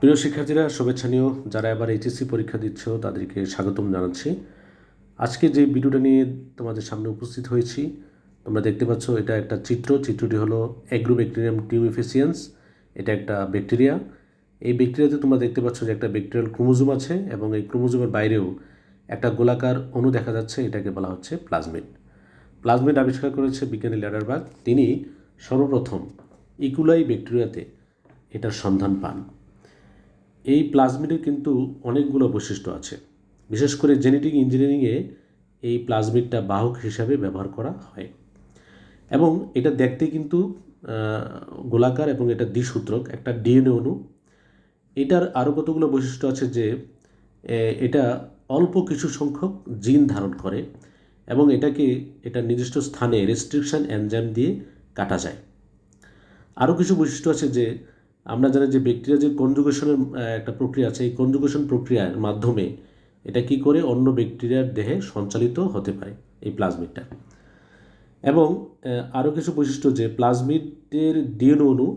প্রিয় শিক্ষার্থীরা, শুভেচ্ছা নিয়েও যারা এবার এইচএসসি পরীক্ষা দিচ্ছ তাদেরকে স্বাগতম জানাচ্ছি। আজকে যে ভিডিওটা নিয়ে তোমাদের সামনে উপস্থিত হয়েছি, তোমরা দেখতে পাচ্ছ এটা একটা চিত্রটি হলো অ্যাগ্রোব্যাকটেরিয়াম টিউমিফিসিয়েন্স। এটা একটা ব্যাকটেরিয়া। এই ব্যাকটেরিয়াতে তোমরা দেখতে পাচ্ছ যে একটা ব্যাকটেরিয়াল ক্রোমোজোম আছে এবং এই ক্রোমোজোমের বাইরেও একটা গোলাকার অণু দেখা যাচ্ছে। এটাকে বলা হচ্ছে প্লাজমিড। প্লাজমিড আবিষ্কার করেছে বিজ্ঞানী ল্যাডারবার্গ। তিনি সর্বপ্রথম ইকুলাই ব্যাকটেরিয়াতে এটার সন্ধান পান। এই প্লাজমিডের কিন্তু অনেকগুলো বৈশিষ্ট্য আছে। বিশেষ করে জেনেটিক ইঞ্জিনিয়ারিংয়ে এই প্লাজমিডটা বাহক হিসাবে ব্যবহার করা হয় এবং এটা দেখতে কিন্তু গোলাকার এবং এটা দ্বিসূত্রক একটা ডিএনএ অণু। এটার আরও কতগুলো বৈশিষ্ট্য আছে যে এটা অল্প কিছু সংখ্যক জিন ধারণ করে এবং এটা নির্দিষ্ট স্থানে রেস্ট্রিকশন এনজাইম দিয়ে কাটা যায়। আরও কিছু বৈশিষ্ট্য আছে যে আমরা জানি যে ব্যাকটেরিয়া যে কনজুগেশনের একটা প্রক্রিয়া আছে, এই কনজুগেশন প্রক্রিয়ার মাধ্যমে এটা কি করে অন্য ব্যাকটেরিয়ার দেহে সঞ্চালিত হতে পারে এই প্লাজমিডটা। এবং আরও কিছু বৈশিষ্ট্য যে প্লাজমিডের ডিএনএ অণু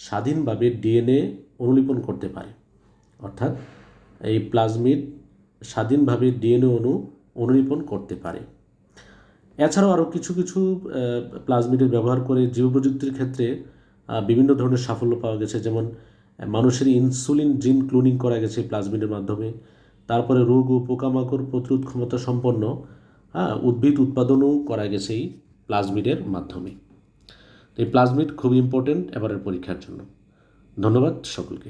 স্বাধীনভাবে ডিএনএ অনুলিপন করতে পারে, অর্থাৎ এই প্লাজমিড স্বাধীনভাবে ডিএনএ অণু অনুলিপন করতে পারে। এছাড়াও আরও কিছু প্লাজমিডের ব্যবহার করে জীবপ্রযুক্তির ক্ষেত্রে বিভিন্ন ধরনের সাফল্য পাওয়া গেছে। যেমন মানুষের ইনসুলিন জিন ক্লোনিং করা গেছে প্লাজমিডের মাধ্যমে। তারপরে রোগ ও পোকামাকড় প্রতিরোধ ক্ষমতা সম্পন্ন উদ্ভিদ উৎপাদনও করা গেছে এই প্লাজমিডের মাধ্যমে। তো এই প্লাজমিড খুব ইম্পর্টেন্ট এবারের পরীক্ষার জন্য। ধন্যবাদ সকলকে।